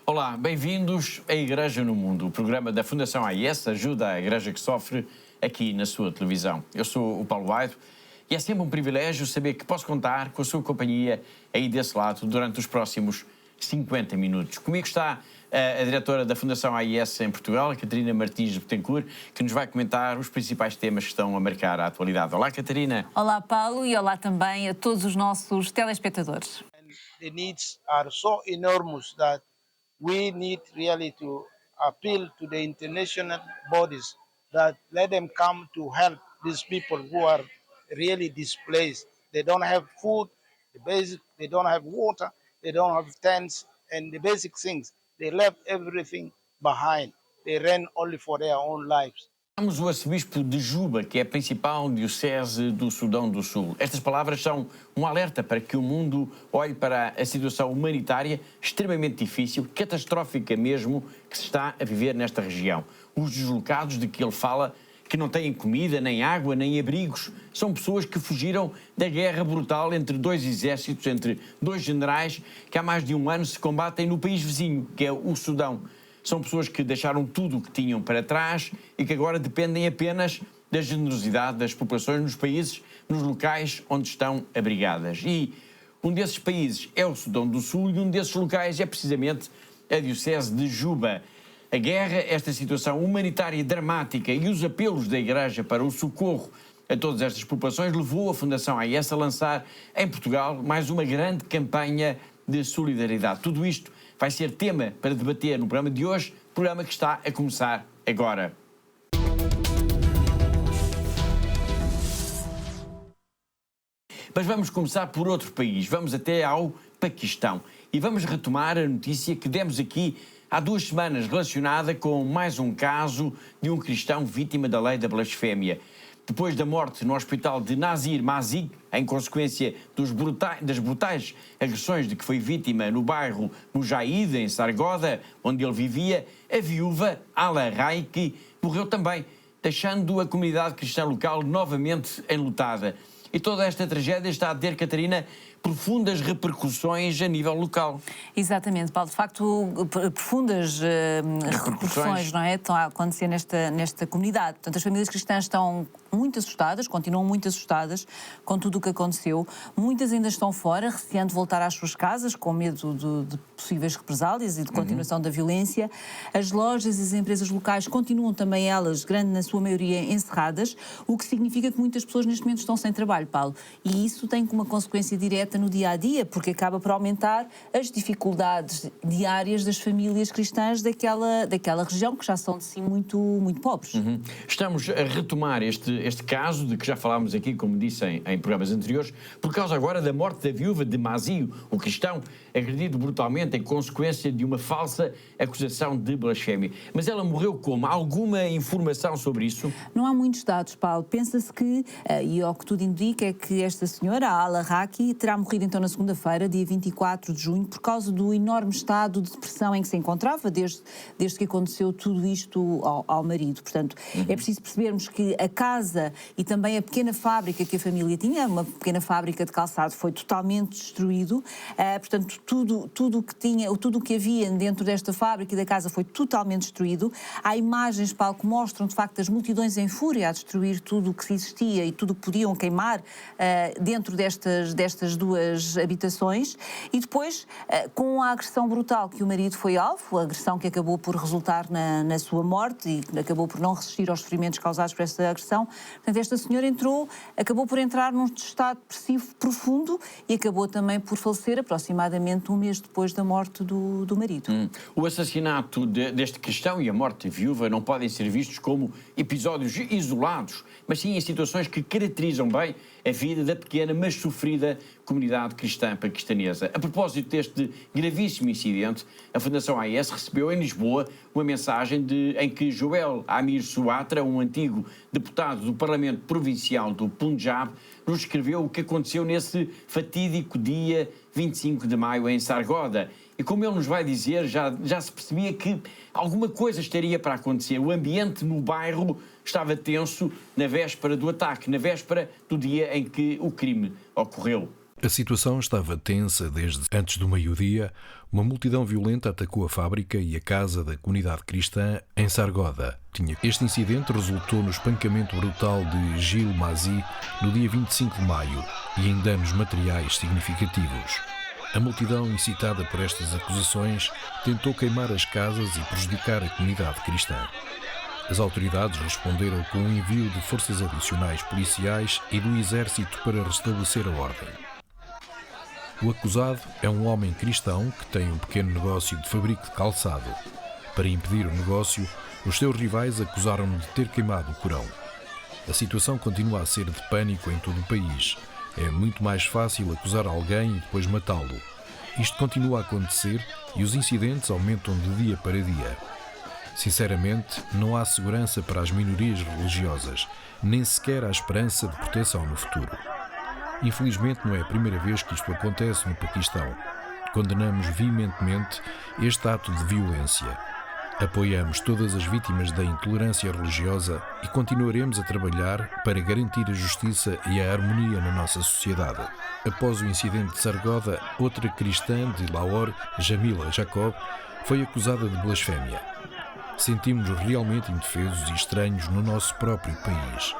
Olá, bem-vindos à Igreja no Mundo. O programa da Fundação AIS ajuda a Igreja que sofre aqui na sua televisão. Eu sou o Paulo Vaido e é sempre um privilégio saber que posso contar com a sua companhia aí desse lado durante os próximos 50 minutos. Comigo está a diretora da Fundação AIS em Portugal, a Catarina Martins de Betancourt, que nos vai comentar os principais temas que estão a marcar a atualidade. Olá, Catarina. Olá, Paulo, e olá também a todos os nossos telespectadores. The needs are so enormous that we need really to appeal to the international bodies that let them come to help these people who are really displaced. They don't have food, they don't have water, they don't have tents, and the basic things. They left everything behind. They ran only for their own lives. Temos o arcebispo de Juba, que é a principal diocese do Sudão do Sul. Estas palavras são um alerta para que o mundo olhe para a situação humanitária extremamente difícil, catastrófica mesmo, que se está a viver nesta região. Os deslocados de que ele fala, que não têm comida, nem água, nem abrigos, são pessoas que fugiram da guerra brutal entre dois exércitos, entre dois generais, que há mais de um ano se combatem no país vizinho, que é o Sudão. São pessoas que deixaram tudo o que tinham para trás e que agora dependem apenas da generosidade das populações nos países, nos locais onde estão abrigadas. E um desses países é o Sudão do Sul e um desses locais é precisamente a diocese de Juba. A guerra, esta situação humanitária dramática e os apelos da Igreja para o socorro a todas estas populações levou a Fundação AIS a lançar em Portugal mais uma grande campanha de solidariedade. Tudo isto vai ser tema para debater no programa de hoje, programa que está a começar agora. Mas vamos começar por outro país, vamos até ao Paquistão e vamos retomar a notícia que demos aqui há 2 semanas relacionada com mais um caso de um cristão vítima da lei da blasfémia. Depois da morte no hospital de Nazir Mazig, em consequência das brutais agressões de que foi vítima no bairro Mujahid, em Sargodha, onde ele vivia, a viúva Ala Raiki morreu também, deixando a comunidade cristã local novamente enlutada. E toda esta tragédia está a ter, Catarina, profundas repercussões a nível local. Exatamente, Paulo. De facto, profundas repercussões, não é? Estão a acontecer nesta comunidade. Portanto, as famílias cristãs estão muito assustadas, continuam muito assustadas com tudo o que aconteceu. Muitas ainda estão fora, receando voltar às suas casas, com medo de possíveis represálias e de continuação da violência. As lojas e as empresas locais continuam também elas, grande na sua maioria, encerradas, o que significa que muitas pessoas neste momento estão sem trabalho, Paulo. E isso tem como uma consequência direta no dia-a-dia, porque acaba por aumentar as dificuldades diárias das famílias cristãs daquela região, que já são de si muito pobres. Estamos a retomar este caso, de que já falámos aqui, como disse em programas anteriores, por causa agora da morte da viúva de Mazio, o cristão agredido brutalmente em consequência de uma falsa acusação de blasfémia. Mas ela morreu como? Há alguma informação sobre isso? Não há muitos dados, Paulo. Pensa-se que, e ao que tudo indica, é que esta senhora, a Ala Raki, terá morrido então na segunda-feira, dia 24 de junho, por causa do enorme estado de depressão em que se encontrava desde que aconteceu tudo isto ao marido. Portanto, é preciso percebermos que a casa e também a pequena fábrica que a família tinha, uma pequena fábrica de calçado, foi totalmente destruído. Portanto, tudo o que havia dentro desta fábrica e da casa foi totalmente destruído. Há imagens, Paulo, que mostram de facto as multidões em fúria a destruir tudo o que existia e tudo o que podiam queimar dentro destas 2 habitações. E depois, com a agressão brutal que o marido foi alvo, a agressão que acabou por resultar na sua morte e acabou por não resistir aos ferimentos causados por esta agressão. Portanto, esta senhora acabou por entrar num estado depressivo profundo e acabou também por falecer aproximadamente um mês depois da morte do marido. O assassinato deste cristão e a morte da viúva não podem ser vistos como episódios isolados, mas sim em situações que caracterizam bem a vida da pequena, mas sofrida comunidade cristã paquistanesa. A propósito deste gravíssimo incidente, a Fundação AIS recebeu em Lisboa uma mensagem em que Joel Amir Suatra, um antigo deputado do Parlamento Provincial do Punjab, nos escreveu o que aconteceu nesse fatídico dia 25 de maio em Sargodha. E como ele nos vai dizer, já se percebia que alguma coisa estaria para acontecer. O ambiente no bairro estava tenso na véspera do ataque, na véspera do dia em que o crime ocorreu. A situação estava tensa desde antes do meio-dia. Uma multidão violenta atacou a fábrica e a casa da comunidade cristã em Sargodha. Este incidente resultou no espancamento brutal de Gil Mazi no dia 25 de maio e em danos materiais significativos. A multidão, incitada por estas acusações, tentou queimar as casas e prejudicar a comunidade cristã. As autoridades responderam com o envio de forças adicionais policiais e do exército para restabelecer a ordem. O acusado é um homem cristão que tem um pequeno negócio de fabrico de calçado. Para impedir o negócio, os seus rivais acusaram-no de ter queimado o Corão. A situação continua a ser de pânico em todo o país. É muito mais fácil acusar alguém e depois matá-lo. Isto continua a acontecer e os incidentes aumentam de dia para dia. Sinceramente, não há segurança para as minorias religiosas, nem sequer há esperança de proteção no futuro. Infelizmente, não é a primeira vez que isto acontece no Paquistão. Condenamos veementemente este ato de violência. Apoiamos todas as vítimas da intolerância religiosa e continuaremos a trabalhar para garantir a justiça e a harmonia na nossa sociedade. Após o incidente de Sargodha, outra cristã de Lahore, Jamila Jacob, foi acusada de blasfémia. Sentimos-nos realmente indefesos e estranhos no nosso próprio país,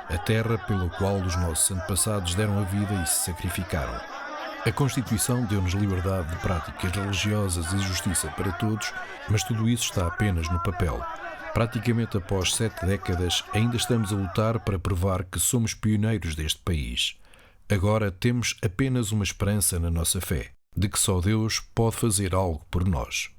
a terra pela qual os nossos antepassados deram a vida e se sacrificaram. A Constituição deu-nos liberdade de práticas religiosas e justiça para todos, mas tudo isso está apenas no papel. Praticamente após 7 décadas, ainda estamos a lutar para provar que somos pioneiros deste país. Agora temos apenas uma esperança na nossa fé, de que só Deus pode fazer algo por nós.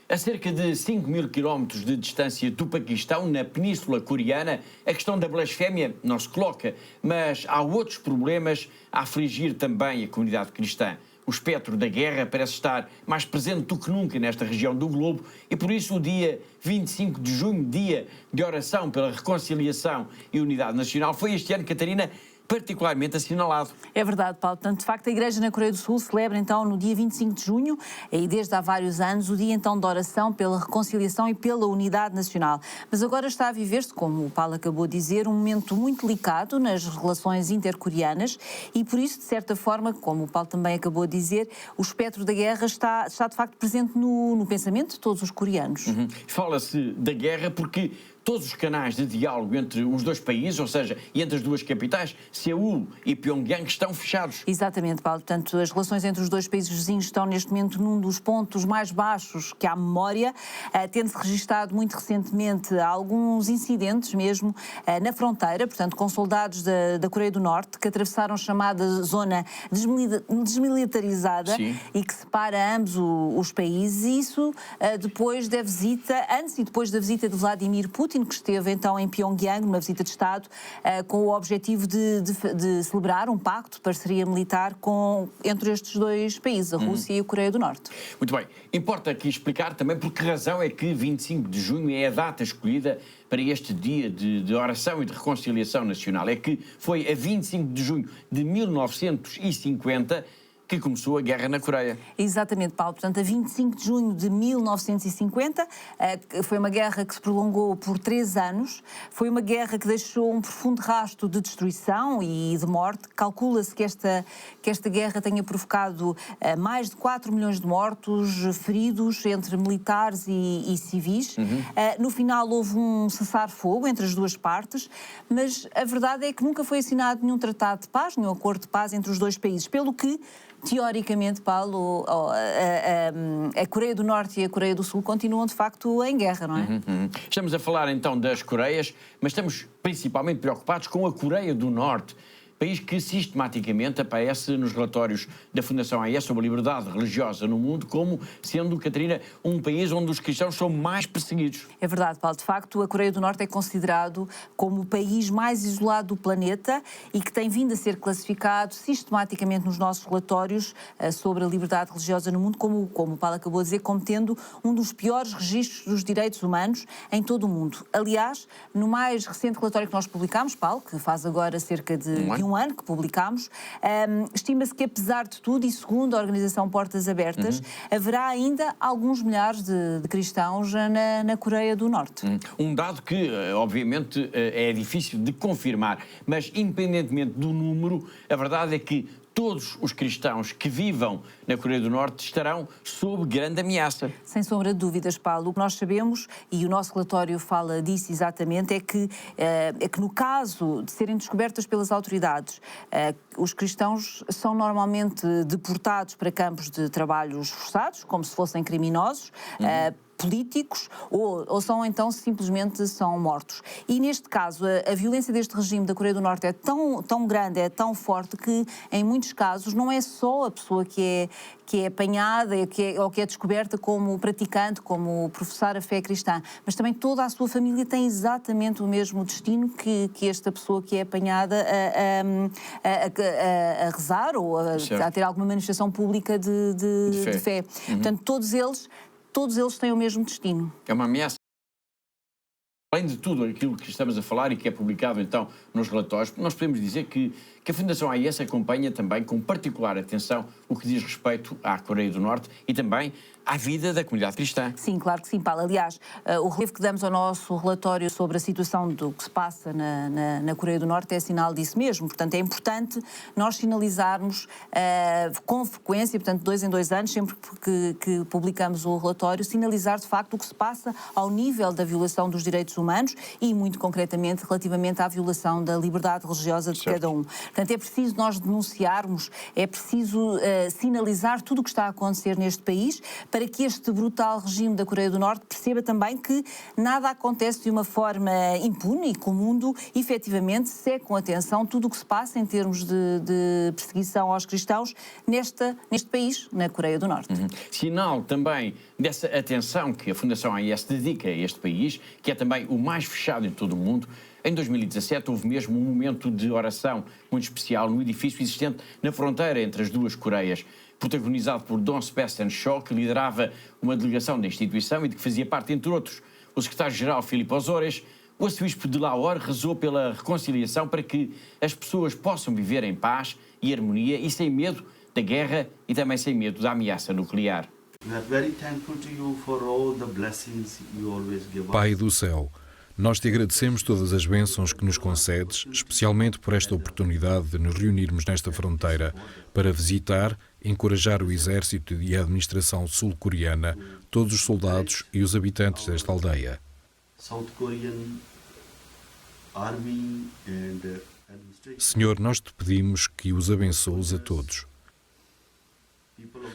A cerca de 5.000 quilómetros de distância do Paquistão, na Península Coreana, a questão da blasfémia não se coloca, mas há outros problemas a afligir também a comunidade cristã. O espectro da guerra parece estar mais presente do que nunca nesta região do globo e por isso o dia 25 de junho, dia de oração pela reconciliação e unidade nacional, foi este ano, Catarina, particularmente assinalado. É verdade, Paulo. Portanto, de facto, a Igreja na Coreia do Sul celebra então no dia 25 de junho, e desde há vários anos, o dia então de oração pela reconciliação e pela unidade nacional. Mas agora está a viver-se, como o Paulo acabou de dizer, um momento muito delicado nas relações intercoreanas e por isso, de certa forma, como o Paulo também acabou de dizer, o espectro da guerra está de facto presente no pensamento de todos os coreanos. Fala-se da guerra porque todos os canais de diálogo entre os dois países, ou seja, entre as duas capitais, Seul e Pyongyang, estão fechados. Exatamente, Paulo. Portanto, as relações entre os dois países vizinhos estão neste momento num dos pontos mais baixos que há memória, tendo-se registado muito recentemente alguns incidentes mesmo na fronteira, portanto, com soldados da Coreia do Norte que atravessaram a chamada zona desmilitarizada. Sim. E que separa ambos os países, e isso depois da visita, antes e depois da visita de Vladimir Putin, que esteve então em Pyongyang, numa visita de Estado, com o objetivo de celebrar um pacto de parceria militar entre estes dois países, a Rússia e a Coreia do Norte. Muito bem. Importa aqui explicar também por que razão é que 25 de junho é a data escolhida para este dia de oração e de reconciliação nacional. É que foi a 25 de junho de 1950 que começou a guerra na Coreia. Exatamente, Paulo. Portanto, a 25 de junho de 1950, foi uma guerra que se prolongou por 3 anos, foi uma guerra que deixou um profundo rastro de destruição e de morte. Calcula-se que esta guerra tenha provocado mais de 4 milhões de mortos, feridos entre militares e civis. No final houve um cessar-fogo entre as duas partes, mas a verdade é que nunca foi assinado nenhum tratado de paz, nenhum acordo de paz entre os dois países, pelo que teoricamente, Paulo, a Coreia do Norte e a Coreia do Sul continuam de facto em guerra, não é? Estamos a falar então das Coreias, mas estamos principalmente preocupados com a Coreia do Norte, país que sistematicamente aparece nos relatórios da Fundação AES sobre a liberdade religiosa no mundo como sendo, Catarina, um país onde os cristãos são mais perseguidos. É verdade, Paulo. De facto, a Coreia do Norte é considerado como o país mais isolado do planeta e que tem vindo a ser classificado sistematicamente nos nossos relatórios sobre a liberdade religiosa no mundo, como o Paulo acabou de dizer, como tendo um dos piores registros dos direitos humanos em todo o mundo. Aliás, no mais recente relatório que nós publicámos, Paulo, que faz agora cerca de um um ano que publicámos. Estima-se que, apesar de tudo, e segundo a organização Portas Abertas, haverá ainda alguns milhares de cristãos na Coreia do Norte. Um dado que, obviamente, é difícil de confirmar, mas independentemente do número, a verdade é que todos os cristãos que vivam na Coreia do Norte estarão sob grande ameaça. Sem sombra de dúvidas, Paulo. O que nós sabemos, e o nosso relatório fala disso exatamente, é que no caso de serem descobertas pelas autoridades, os cristãos são normalmente deportados para campos de trabalhos forçados, como se fossem criminosos, políticos, ou são então simplesmente são mortos. E neste caso a violência deste regime da Coreia do Norte é tão grande, é tão forte, que em muitos casos não é só a pessoa que é apanhada ou que é descoberta como praticante, como professar a fé cristã, mas também toda a sua família tem exatamente o mesmo destino que esta pessoa que é apanhada a rezar ou a ter alguma manifestação pública de fé. Portanto, todos eles têm o mesmo destino. É uma ameaça. Além de tudo aquilo que estamos a falar e que é publicado então nos relatórios, nós podemos dizer que a Fundação AIS acompanha também com particular atenção o que diz respeito à Coreia do Norte e também à vida da comunidade cristã. Sim, claro que sim, Paulo. Aliás, o relevo que damos ao nosso relatório sobre a situação do que se passa na Coreia do Norte é sinal disso mesmo. Portanto, é importante nós sinalizarmos com frequência, portanto, 2 em 2 anos, sempre que publicamos o relatório, sinalizar de facto o que se passa ao nível da violação dos direitos humanos e, muito concretamente, relativamente à violação da liberdade religiosa de cada um. Portanto, é preciso nós denunciarmos, é preciso sinalizar tudo o que está a acontecer neste país, para que este brutal regime da Coreia do Norte perceba também que nada acontece de uma forma impune e que o mundo, efetivamente, segue com atenção tudo o que se passa em termos de perseguição aos cristãos neste país, na Coreia do Norte. Sinal também dessa atenção que a Fundação AIS dedica a este país, que é também o mais fechado em todo o mundo. Em 2017 houve mesmo um momento de oração muito especial no edifício existente na fronteira entre as duas Coreias, protagonizado por Dom Sebastian Shaw, que liderava uma delegação da instituição e de que fazia parte, entre outros, o secretário-geral Filipe Osores. O arcebispo de Lahore rezou pela reconciliação para que as pessoas possam viver em paz e harmonia e sem medo da guerra e também sem medo da ameaça nuclear. Pai do céu, nós te agradecemos todas as bênçãos que nos concedes, especialmente por esta oportunidade de nos reunirmos nesta fronteira para visitar, encorajar o exército e a administração sul-coreana, todos os soldados e os habitantes desta aldeia. Senhor, nós te pedimos que os abençoes a todos.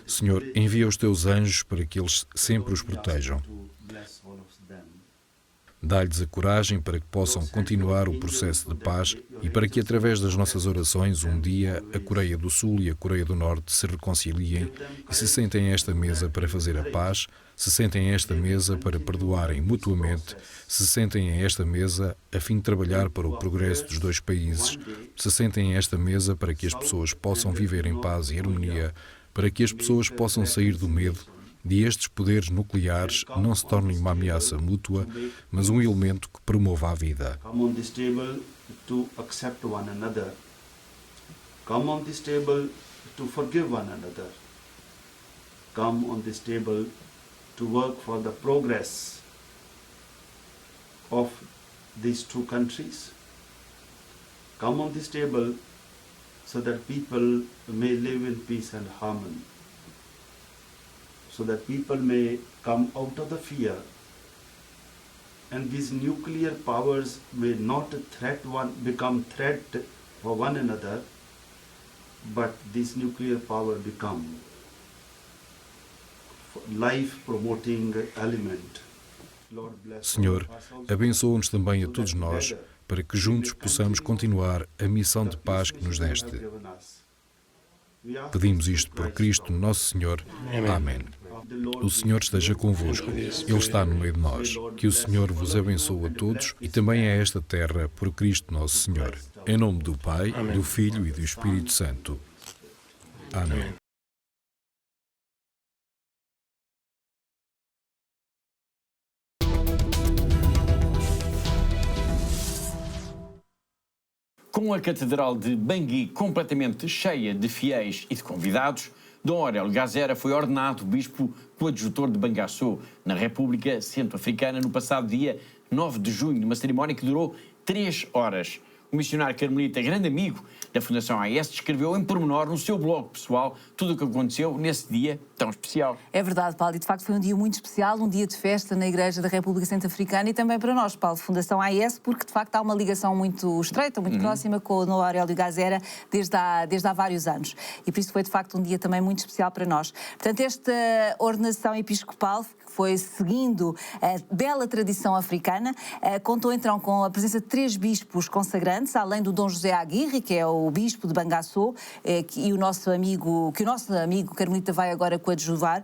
Senhor, envia os teus anjos para que eles sempre os protejam. Dá-lhes a coragem para que possam continuar o processo de paz e para que, através das nossas orações, um dia a Coreia do Sul e a Coreia do Norte se reconciliem e se sentem a esta mesa para fazer a paz, se sentem a esta mesa para perdoarem mutuamente, se sentem a esta mesa a fim de trabalhar para o progresso dos dois países, se sentem a esta mesa para que as pessoas possam viver em paz e harmonia, para que as pessoas possam sair do medo de estes poderes nucleares não se tornem uma ameaça mútua, mas um elemento que promova a vida. Come on this table to accept one another. Come on this table to forgive one another. Come on this table to work for the progress of these two countries. Come on this table so that people may live in peace and harmony. So that people may come out of the fear, and these nuclear powers may not become threat for one another, but this nuclear power become life-promoting element. Senhor, abençoa-nos também a todos nós, para que juntos possamos continuar a missão de paz que nos deste. Pedimos isto por Cristo, nosso Senhor. Amém. O Senhor esteja convosco. Ele está no meio de nós. Que o Senhor vos abençoe a todos e também a esta terra, por Cristo nosso Senhor. Em nome do Pai, do Filho e do Espírito Santo. Amém. Com a Catedral de Bangui completamente cheia de fiéis e de convidados, Dom Aurélio Gazera foi ordenado bispo coadjutor de Bangassou, na República Centro-Africana, no passado dia 9 de junho, numa cerimónia que durou 3 horas. O missionário carmelita, grande amigo da Fundação AES, descreveu em pormenor no seu blog pessoal tudo o que aconteceu nesse dia tão especial. É verdade, Paulo, e de facto foi um dia muito especial, um dia de festa na Igreja da República Centro-Africana e também para nós, Paulo, Fundação AES, porque de facto há uma ligação muito estreita, muito próxima com o Dom Aurélio Gazera desde há vários anos. E por isso foi de facto um dia também muito especial para nós. Portanto, esta ordenação episcopal, que foi seguindo a bela tradição africana, contou então com a presença de 3 bispos consagrantes, além do Dom José Aguirre, que é o bispo de Bangassou, e o nosso amigo carmelita vai agora coadjuvar.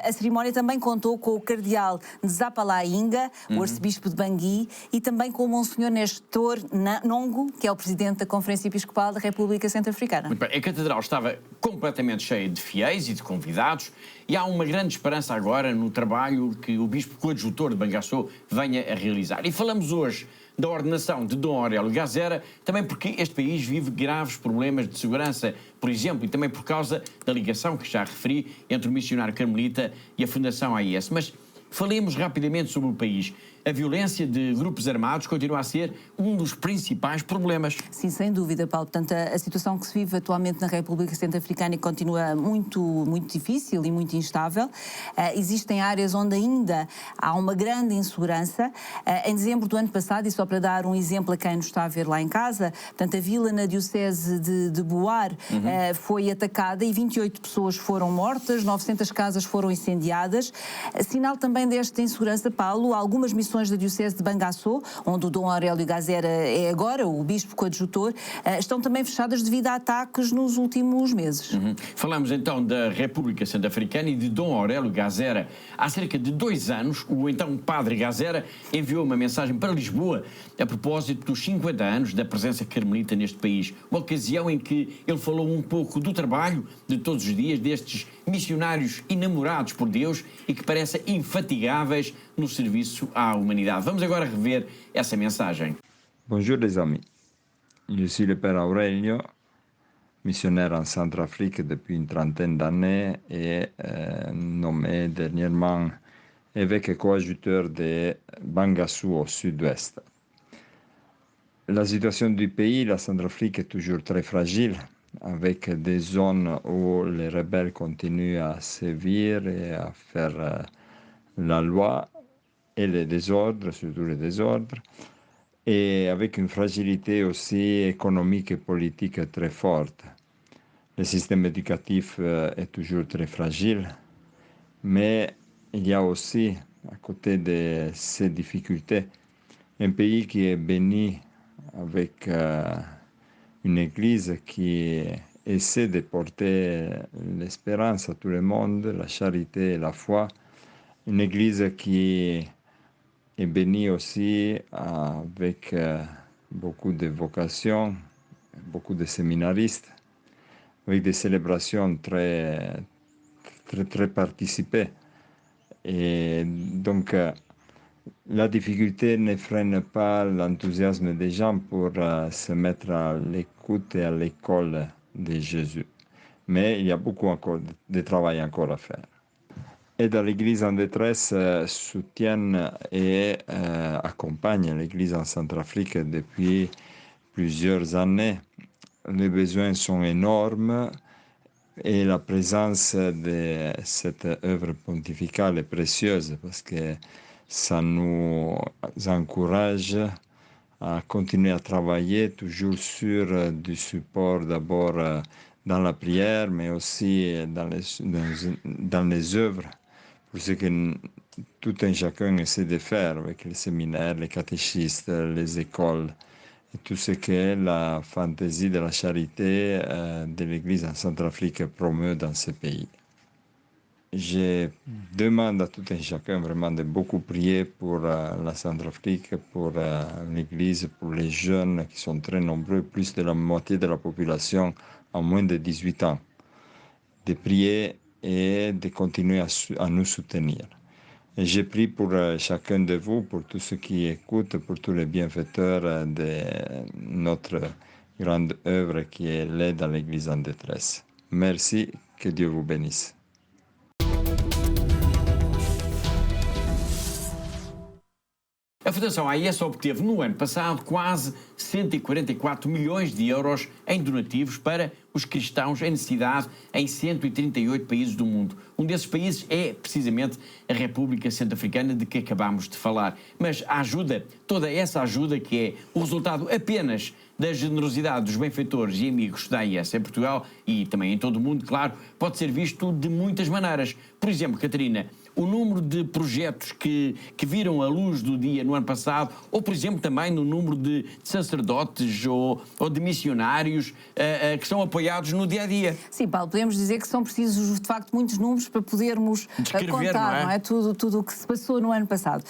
A cerimónia também contou com o cardeal Nzapala Inga, o arcebispo de Bangui, e também com o Monsenhor Nestor Nongo, que é o presidente da Conferência Episcopal da República Centro-Africana. Muito bem, a catedral estava completamente cheia de fiéis e de convidados, e há uma grande esperança agora no trabalho que o bispo coadjutor de Bangassou venha a realizar. E falamos hoje da ordenação de Dom Aurélio Gazera, também porque este país vive graves problemas de segurança, por exemplo, e também por causa da ligação que já referi entre o missionário carmelita e a Fundação AES. Mas falemos rapidamente sobre o país. A violência de grupos armados continua a ser um dos principais problemas. Sim, sem dúvida, Paulo. Portanto, a situação que se vive atualmente na República Centro-Africana continua muito difícil e muito instável. Existem áreas onde ainda há uma grande insegurança. Em dezembro do ano passado, e só para dar um exemplo a quem nos está a ver lá em casa, portanto, a vila na diocese de Boar foi atacada e 28 pessoas foram mortas, 900 casas foram incendiadas. Sinal também desta insegurança, Paulo, algumas missões da diocese de Bangassou, onde o Dom Aurélio Gazera é agora o bispo coadjutor, estão também fechadas devido a ataques nos últimos meses. Falamos então da República Centro-Africana e de Dom Aurélio Gazera. Há cerca de 2 anos, o então padre Gazera enviou uma mensagem para Lisboa a propósito dos 50 anos da presença carmelita neste país, uma ocasião em que ele falou um pouco do trabalho de todos os dias destes missionários enamorados por Deus e que parecem infatigáveis no serviço à humanidade. Vamos agora rever essa mensagem. Bonjour les amis, je suis le Père Aurélio, missionnaire en Centrafrique depuis une trentaine d'années et nommé dernièrement évêque et coadjuteur de Bangassou au sud-ouest. La situation du pays, la Centrafrique, est toujours très fragile, avec des zones où les rebelles continuent à sévir et à faire la loi et les désordres, surtout les désordres, et avec une fragilité aussi économique et politique très forte. Le système éducatif est toujours très fragile, mais il y a aussi, à côté de ces difficultés, un pays qui est béni avec une église qui essaie de porter l'espérance à tout le monde, la charité et la foi. Une église qui est bénie aussi avec beaucoup de vocations, beaucoup de séminaristes, avec des célébrations très participées. Et donc, la difficulté ne freine pas l'enthousiasme des gens pour se mettre à l'écoute et à l'école de Jésus. Mais il y a beaucoup encore de travail encore à faire. Et dans l'Église en détresse soutiennent et accompagnent l'Église en Centrafrique depuis plusieurs années. Les besoins sont énormes et la présence de cette œuvre pontificale est précieuse parce que ça nous encourage à continuer à travailler toujours sur du support d'abord dans la prière, mais aussi dans les œuvres, pour ce que tout un chacun essaie de faire avec les séminaires, les catéchistes, les écoles, et tout ce que la fantaisie de la charité de l'Église en Centrafrique promeut dans ce pays. Je demande à tout un chacun vraiment de beaucoup prier pour la Centrafrique, pour l'Église, pour les jeunes qui sont très nombreux, plus de la moitié de la population en moins de 18 ans, de prier et de continuer à nous soutenir. Et je prie pour chacun de vous, pour tous ceux qui écoutent, pour tous les bienfaiteurs de notre grande œuvre qui est l'aide à l'Église en détresse. Merci, que Dieu vous bénisse. A Fundação AIS obteve no ano passado quase 144 milhões de euros em donativos para os cristãos em necessidade em 138 países do mundo. Um desses países é precisamente a República Centro-Africana, de que acabámos de falar. Mas a ajuda, toda essa ajuda, que é o resultado apenas da generosidade dos benfeitores e amigos da AIS em Portugal e também em todo o mundo, claro, pode ser visto de muitas maneiras. Por exemplo, Catarina, o número de projetos que viram a luz do dia no ano passado, ou, por exemplo, também no número de sacerdotes ou de missionários que são apoiados no dia-a-dia. Sim, Paulo, podemos dizer que são precisos, de facto, muitos números para podermos contar, não é? Tudo o que se passou no ano passado.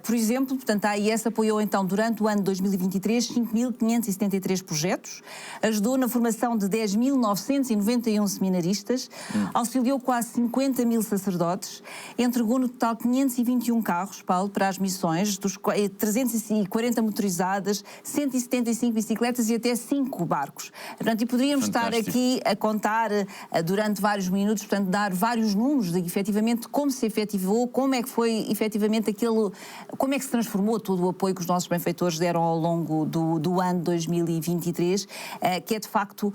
Por exemplo, portanto, a AIS apoiou, então, durante o ano de 2023, 5.573 projetos, ajudou na formação de 10.991 seminaristas, auxiliou quase 50 mil sacerdotes, entregou no total 521 carros, Paulo, para as missões, 340 motorizadas, 175 bicicletas e até 5 barcos. Portanto, e poderíamos estar aqui a contar durante vários minutos, portanto, dar vários números de efetivamente como se efetivou, como é que foi efetivamente como é que se transformou todo o apoio que os nossos benfeitores deram ao longo do ano 2023, que é de facto,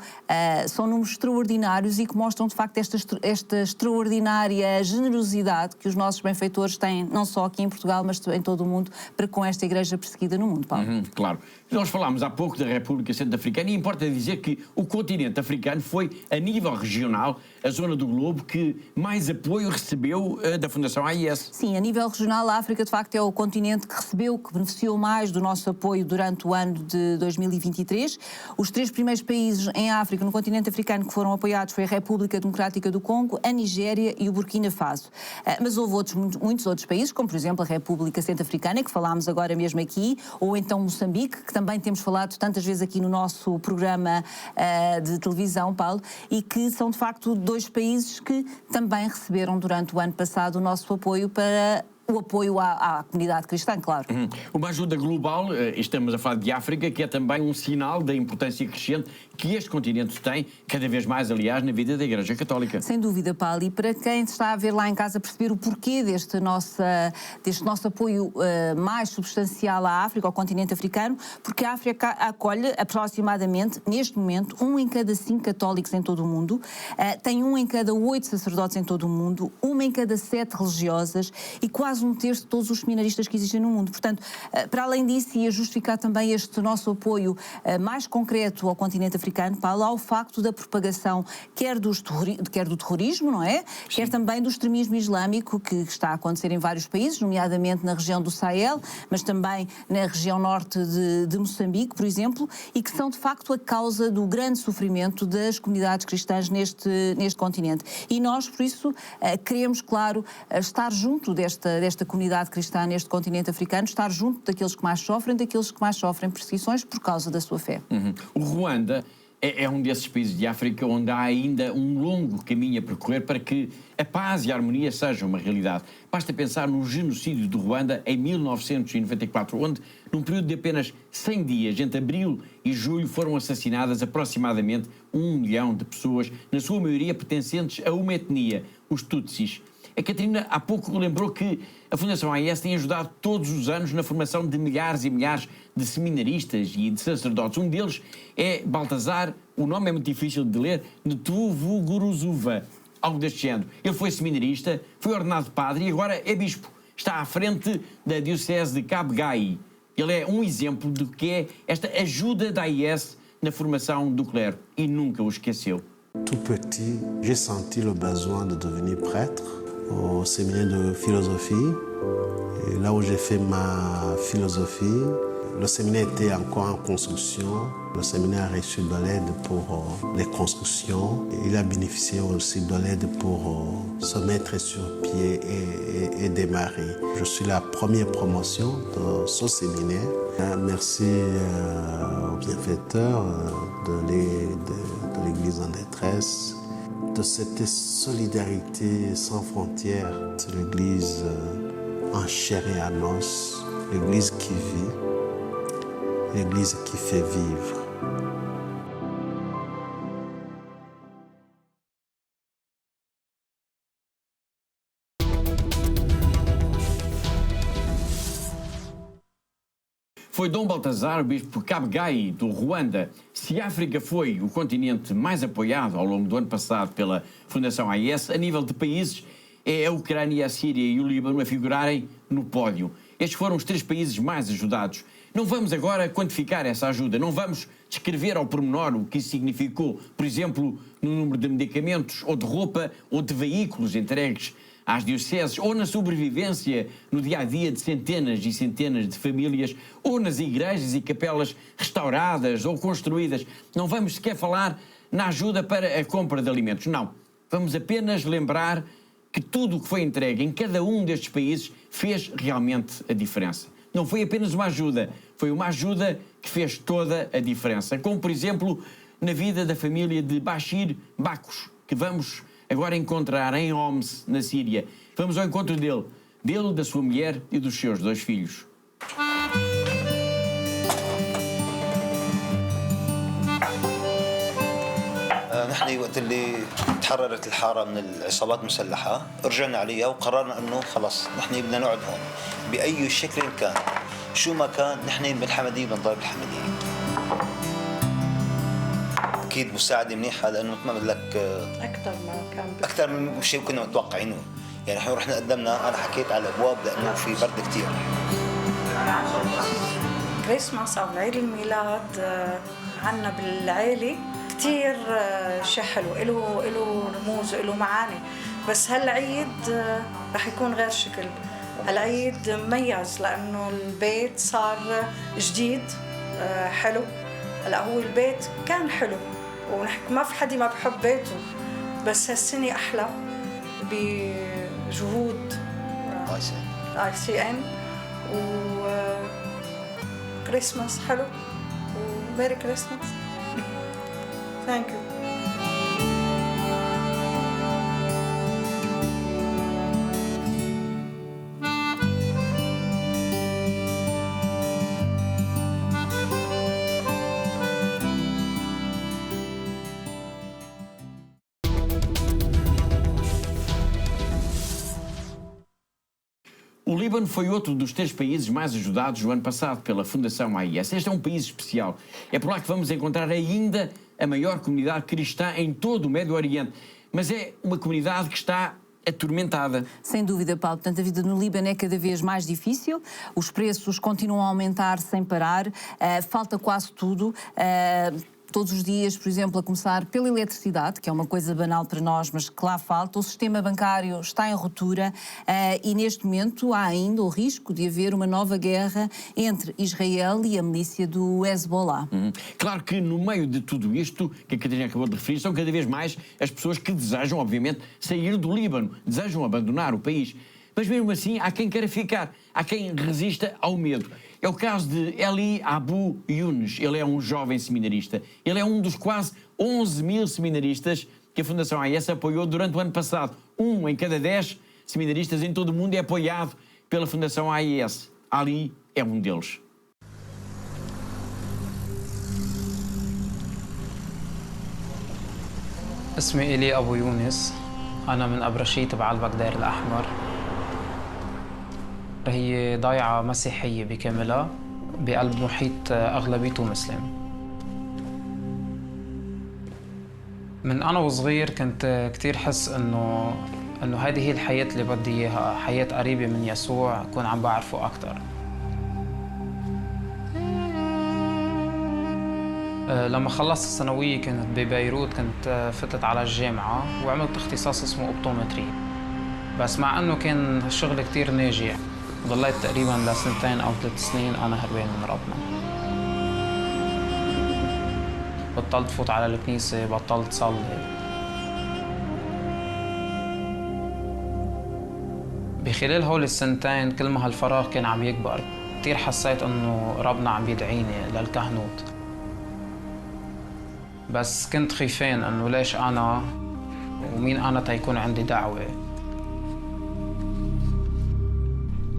são números extraordinários e que mostram de facto esta extraordinária generosidade que os nossos benfeitores têm, não só aqui em Portugal, mas em todo o mundo, para com esta igreja perseguida no mundo, Paulo. Claro. Nós falámos há pouco da República Centro-Africana e importa dizer que o continente africano foi, a nível regional, a zona do globo que mais apoio recebeu da Fundação AIS. Sim, a nível regional, a África, de facto, é o continente que recebeu, que beneficiou mais do nosso apoio durante o ano de 2023. Os 3 primeiros países em África, no continente africano, que foram apoiados foi a República Democrática do Congo, a Nigéria e o Burkina Faso. Mas houve muitos outros países, como por exemplo a República Centro-Africana, que falámos agora mesmo aqui, ou então Moçambique, que também temos falado tantas vezes aqui no nosso programa de televisão, Paulo, e que são de facto 2 países que também receberam durante o ano passado o nosso apoio para o apoio à comunidade cristã, claro. Uma ajuda global, estamos a falar de África, que é também um sinal da importância crescente que este continente tem, cada vez mais, aliás, na vida da Igreja Católica. Sem dúvida, Paulo, e para quem está a ver lá em casa perceber o porquê deste nosso apoio mais substancial à África, ao continente africano, porque a África acolhe aproximadamente, neste momento, 1 em cada 5 católicos em todo o mundo, tem 1 em cada 8 sacerdotes em todo o mundo, 1 em cada 7 religiosas e quase 1/3 de todos os seminaristas que existem no mundo. Portanto, para além disso, e a justificar também este nosso apoio mais concreto ao continente africano, Paulo, ao facto da propagação quer do terrorismo, não é? Sim. Quer também do extremismo islâmico que está a acontecer em vários países, nomeadamente na região do Sahel, mas também na região norte de Moçambique, por exemplo, e que são de facto a causa do grande sofrimento das comunidades cristãs neste continente. E nós, por isso, queremos, claro, estar junto desta comunidade cristã neste continente africano, estar junto daqueles que mais sofrem perseguições por causa da sua fé. O Ruanda é um desses países de África onde há ainda um longo caminho a percorrer para que a paz e a harmonia sejam uma realidade. Basta pensar no genocídio do Ruanda em 1994, onde, num período de apenas 100 dias, entre abril e julho, foram assassinadas aproximadamente 1 milhão de pessoas, na sua maioria pertencentes a uma etnia, os Tutsis. A Catarina há pouco lembrou que a Fundação AIS tem ajudado todos os anos na formação de milhares e milhares de seminaristas e de sacerdotes. Um deles é Baltazar, o nome é muito difícil de ler, Ntuvuguruzuva, algo deste género. Ele foi seminarista, foi ordenado padre e agora é bispo. Está à frente da diocese de Cabo Gai. Ele é um exemplo do que é esta ajuda da AIS na formação do clero e nunca o esqueceu. Tout petit, j'ai senti le besoin de devenir prêtre au séminaire de philosophie. Et là où j'ai fait ma philosophie, le séminaire était encore en construction. Le séminaire a reçu de l'aide pour les constructions. Il a bénéficié aussi de l'aide pour se mettre sur pied et démarrer. Je suis la première promotion de ce séminaire. Merci aux bienfaiteurs de l'Église en détresse, de cette solidarité sans frontières. C'est l'Église en chair et en os, l'Église qui vit, l'Église qui fait vivre. Foi Dom Baltazar, o bispo Kabgai, do Ruanda. Se a África foi o continente mais apoiado ao longo do ano passado pela Fundação AIS, a nível de países, é a Ucrânia, a Síria e o Líbano a figurarem no pódio. Estes foram os 3 países mais ajudados. Não vamos agora quantificar essa ajuda, não vamos descrever ao pormenor o que isso significou, por exemplo, no número de medicamentos, ou de roupa, ou de veículos entregues às dioceses, ou na sobrevivência no dia-a-dia de centenas e centenas de famílias, ou nas igrejas e capelas restauradas ou construídas. Não vamos sequer falar na ajuda para a compra de alimentos, não. Vamos apenas lembrar que tudo o que foi entregue em cada um destes países fez realmente a diferença. Não foi apenas uma ajuda, foi uma ajuda que fez toda a diferença. Como, por exemplo, na vida da família de Bashir Bakos, que vamos agora encontrar em Homs, na Síria. Vamos ao encontro dele, da sua mulher e dos seus 2 filhos. نحن وقت اللي تحررت الحارة من العصابات المسلحة رجعنا عليها وقررنا انه خلص نحن بدنا نقعد هون بأي شكل كان شو ما كان نحن بالحمدية بنضل بالحمدية. اكيد مساعدة منيحة لانه مثل ما قلت لك اكثر من شيء كنا متوقعينه. يعني احنا رحنا قدمنا انا حكيت على الابواب لانه في برد كثير. كريسماس او عيد الميلاد عنا بالعيلة كتير شيء حلو، له رموز وله معاني، بس هالعيد رح يكون غير شكل. هالعيد مميز لأنه البيت صار جديد حلو. هلا هو البيت كان حلو ونحكي ما في حد ما بحب بيته، بس هالسنة أحلى بجهود ICN وكريسماس حلو وميري كريسماس. Thank you. O Líbano foi outro dos 3 países mais ajudados no ano passado pela Fundação AIS. Este é um país especial. É por lá que vamos encontrar ainda a maior comunidade cristã em todo o Médio Oriente. Mas é uma comunidade que está atormentada. Sem dúvida, Paulo. Portanto, a vida no Líbano é cada vez mais difícil, os preços continuam a aumentar sem parar, falta quase tudo. Todos os dias, por exemplo, a começar pela eletricidade, que é uma coisa banal para nós, mas que lá falta. O sistema bancário está em ruptura e, neste momento, há ainda o risco de haver uma nova guerra entre Israel e a milícia do Hezbollah. Claro que, no meio de tudo isto que a Catarina acabou de referir, são cada vez mais as pessoas que desejam, obviamente, sair do Líbano, desejam abandonar o país. Mas, mesmo assim, há quem queira ficar, há quem resista ao medo. É o caso de Eli Abu Younes. Ele é um jovem seminarista. Ele é um dos quase 11.000 seminaristas que a Fundação AIS apoiou durante o ano passado. 1 em cada 10 seminaristas em todo o mundo é apoiado pela Fundação AIS. Ali é um deles. اسمي إيلي أبو يونس. أنا من أبرشية تبع البقدار الأحمر. هي ضيعة مسيحية بكاملها بقلب محيط أغلبيته مسلم. من أنا وصغير كنت كتير حس إنه هذه هي الحياة اللي بدي إياها، حياة قريبة من يسوع، أكون عم بعرفه أكتر. لما خلصت الثانوية كنت ببيروت، كنت فتت على الجامعة وعملت اختصاص اسمه أوبتومتري. بس مع إنه كان الشغل كتير ناجح، ضليت تقريباً ل2 أو 3 سنين أنا هربان من ربنا. بطلت فوت على الكنيسة، بطلت صلي. بخلال هول السنتين كل ما هالفراغ كان عم يكبر، كتير حسيت إنه ربنا عم يدعيني للكهنوت. بس كنت خيفان إنه ليش أنا ومين أنا تيكون عندي دعوة.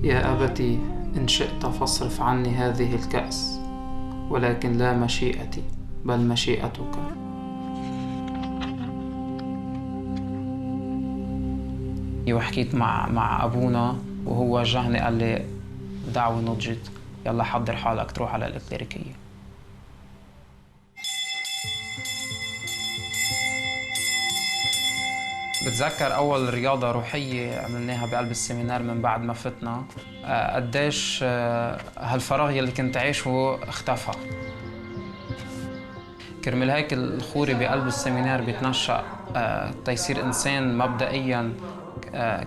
يا أبتي إن شئت فاصرف عني هذه الكأس، ولكن لا مشيئتي بل مشيئتك. وحكيت مع أبونا وهو وجهني قال لي دعوة نضجت يلا حضر حالك تروح على الإكليريكية. بتذكر أول رياضة روحية عملناها بقلب السيمينار من بعد ما فتنا، قديش هالفراغ يلي كنت عايشه اختفى. كرمال هيك الخوري بقلب السيمينار بيتنشأ تيصير إنسان مبدئياً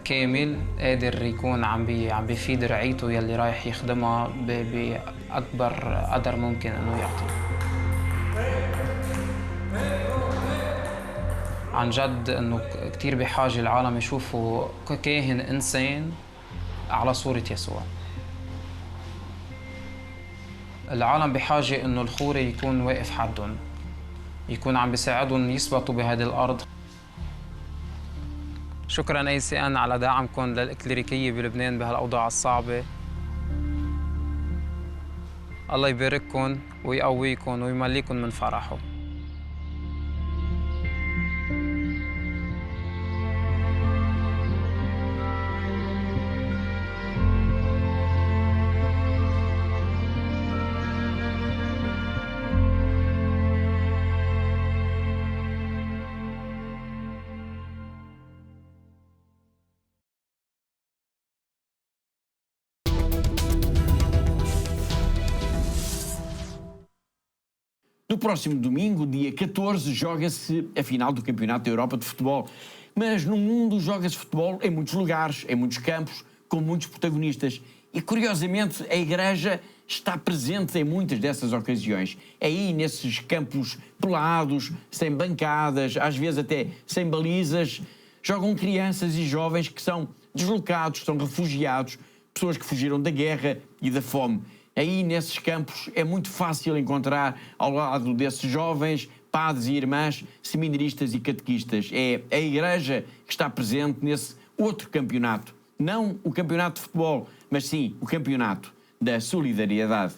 كامل قادر يكون عم بيفيد رعيته يلي رايح يخدمها بأكبر قدر ممكن إنه يعطيه. عن جد إنه كتير بحاجة العالم يشوفوا كاهن إنسان على صورة يسوع. العالم بحاجة إنه الخوري يكون واقف حدهم، يكون عم بيساعدهم يثبتوا بهذه الأرض. شكراً ACN على دعمكم للإكليريكية بلبنان بهالأوضاع الصعبة. الله يبارككم ويقويكم ويمليكم من فرحه. No próximo domingo, dia 14, joga-se a final do Campeonato da Europa de Futebol. Mas no mundo joga-se futebol em muitos lugares, em muitos campos, com muitos protagonistas. E, curiosamente, a Igreja está presente em muitas dessas ocasiões. Aí, nesses campos pelados, sem bancadas, às vezes até sem balizas, jogam crianças e jovens que são deslocados, são refugiados, pessoas que fugiram da guerra e da fome. Aí, nesses campos, é muito fácil encontrar, ao lado desses jovens, padres e irmãs, seminaristas e catequistas. É a Igreja que está presente nesse outro campeonato. Não o campeonato de futebol, mas sim o campeonato da solidariedade.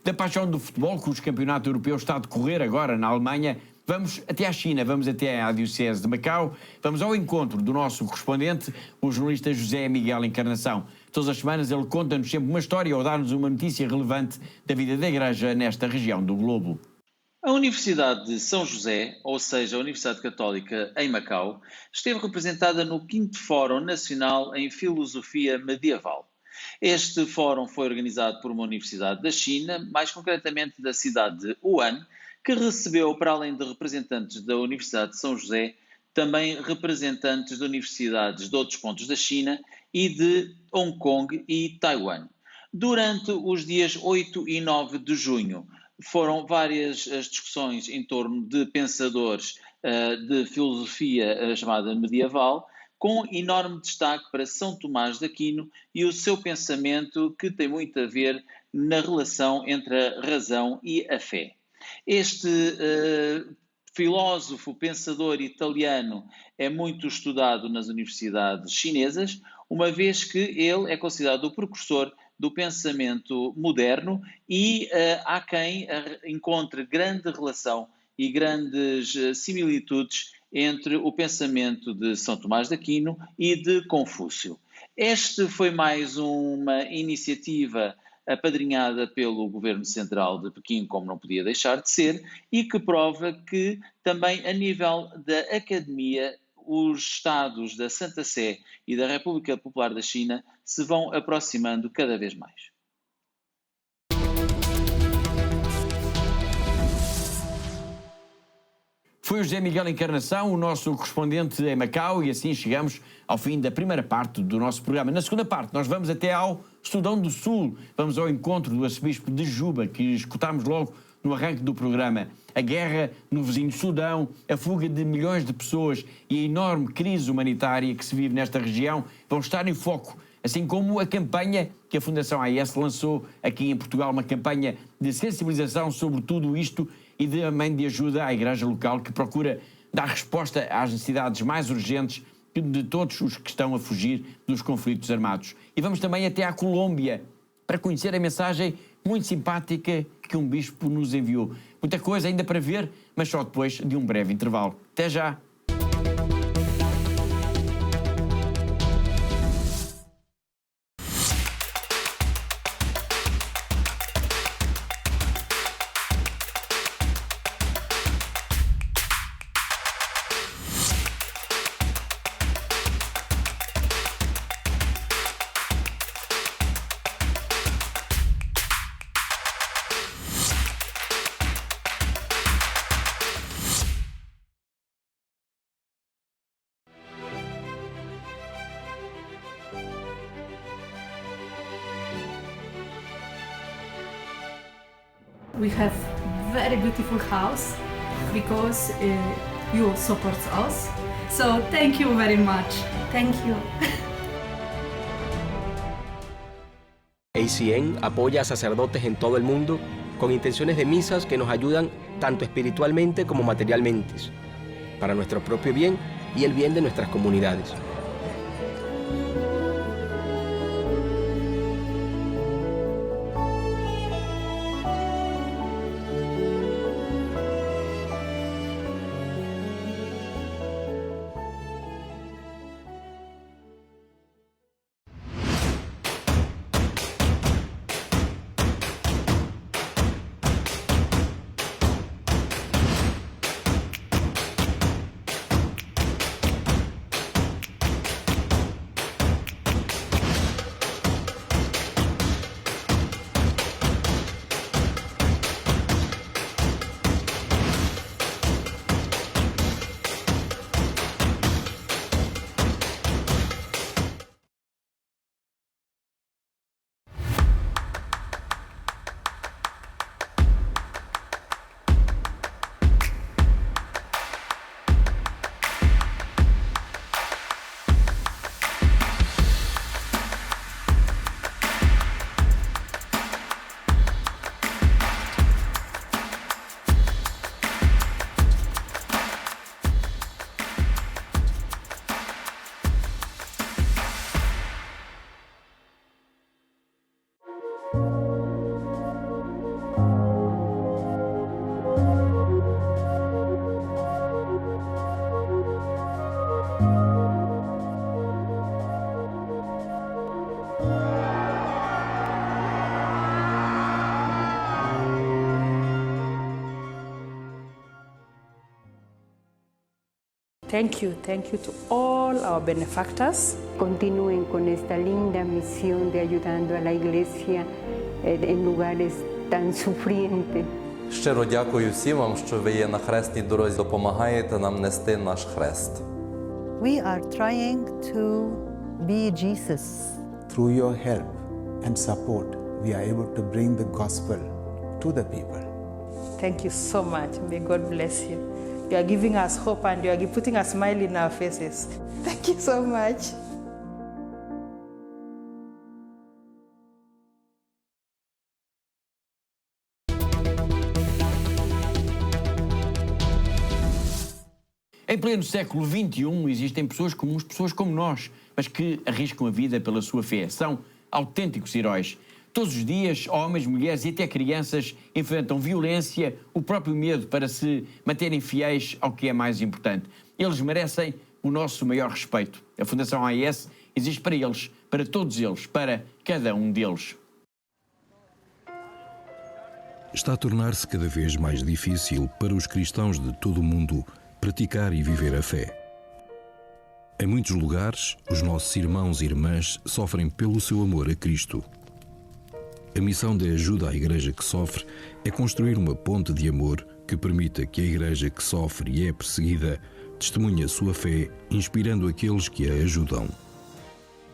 Da paixão do futebol, cujo campeonato europeu está a decorrer agora na Alemanha, vamos até à China, vamos até à Diocese de Macau, vamos ao encontro do nosso correspondente, o jornalista José Miguel Encarnação. Todas as semanas ele conta-nos sempre uma história ou dá-nos uma notícia relevante da vida da Igreja nesta região do globo. A Universidade de São José, ou seja, a Universidade Católica em Macau, esteve representada no 5º Fórum Nacional em Filosofia Medieval. Este fórum foi organizado por uma universidade da China, mais concretamente da cidade de Wuhan, que recebeu, para além de representantes da Universidade de São José, também representantes de universidades de outros pontos da China e de Hong Kong e Taiwan. Durante os dias 8 e 9 de junho, foram várias as discussões em torno de pensadores de filosofia chamada medieval, com enorme destaque para São Tomás de Aquino e o seu pensamento que tem muito a ver na relação entre a razão e a fé. Este filósofo, pensador italiano é muito estudado nas universidades chinesas, uma vez que ele é considerado o precursor do pensamento moderno e há quem encontre grande relação e grandes similitudes entre o pensamento de São Tomás de Aquino e de Confúcio. Este foi mais uma iniciativa apadrinhada pelo Governo Central de Pequim, como não podia deixar de ser, e que prova que também a nível da academia os Estados da Santa Sé e da República Popular da China se vão aproximando cada vez mais. Foi o José Miguel Encarnação, o nosso correspondente em Macau, e assim chegamos ao fim da primeira parte do nosso programa. Na segunda parte, nós vamos até ao Sudão do Sul. Vamos ao encontro do arcebispo de Juba, que escutámos logo no arranque do programa. A guerra no vizinho Sudão, a fuga de milhões de pessoas e a enorme crise humanitária que se vive nesta região vão estar em foco, assim como a campanha que a Fundação AIS lançou aqui em Portugal, uma campanha de sensibilização sobre tudo isto e também de ajuda à igreja local, que procura dar resposta às necessidades mais urgentes de todos os que estão a fugir dos conflitos armados. E vamos também até à Colômbia para conhecer a mensagem muito simpática que um bispo nos enviou. Muita coisa ainda para ver, mas só depois de um breve intervalo. Até já! We have very beautiful house because you support us. So thank you very much. Thank you. ACN apoya a sacerdotes en todo el mundo con intenciones de misas que nos ayudan tanto espiritualmente como materialmente, para nuestro propio bien y el bien de nuestras comunidades. Thank you to all our benefactors. Continúen con esta linda misión de ayudando a la iglesia en lugares tan sufrientes. Щиро дякую всім вам, що ви є на хресній дорозі, допомагаєте нам нести наш хрест. We are trying to be Jesus. Through your help and support, we are able to bring the gospel to the people. Thank you so much. May God bless you. You are giving us hope and you are putting a smile in our faces. Thank you so much. Em pleno século XXI existem pessoas comuns, pessoas como nós, mas que arriscam a vida pela sua fé. São autênticos heróis. Todos os dias, homens, mulheres e até crianças enfrentam violência, o próprio medo para se manterem fiéis ao que é mais importante. Eles merecem o nosso maior respeito. A Fundação AIS existe para eles, para todos eles, para cada um deles. Está a tornar-se cada vez mais difícil para os cristãos de todo o mundo praticar e viver a fé. Em muitos lugares, os nossos irmãos e irmãs sofrem pelo seu amor a Cristo. A missão de ajuda à Igreja que sofre é construir uma ponte de amor que permita que a Igreja que sofre e é perseguida testemunhe a sua fé, inspirando aqueles que a ajudam.